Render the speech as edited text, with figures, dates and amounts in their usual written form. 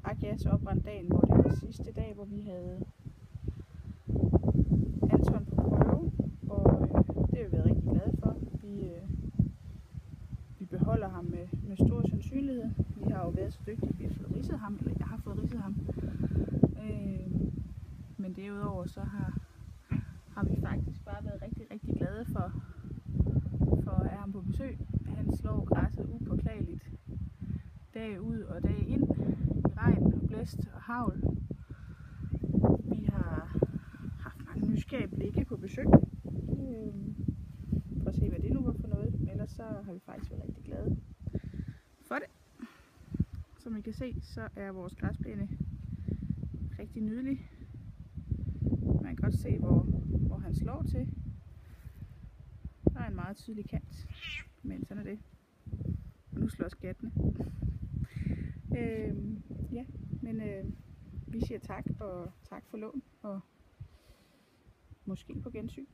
trak jeg så oprendt dagen, hvor det var sidste dag, hvor vi havde Anton på prøve, og det har vi været rigtig glade for. Vi beholder ham med stor sandsynlighed. Vi har jo været så dygtige, at vi har fået ridset ham, eller jeg har fået ridset ham. Men derudover så har vi faktisk bare været rigtig, rigtig glade for at have ham på besøg. Han slår græsset upåklageligt dag ud og dag ind i regn og blæst og hagl. Vi har haft mange nysgerrige blikke på besøg. For at se, hvad det nu var for noget. Men ellers så har vi faktisk været rigtig glade for det. Som I kan se, så er vores græsplæne rigtig nydelig. Man kan godt se, hvor han slår til. Der er en meget tydelig kant, men sådan er det. Og nu slår skattene. Ja, men vi siger tak, og tak for lån, og måske på gensyn.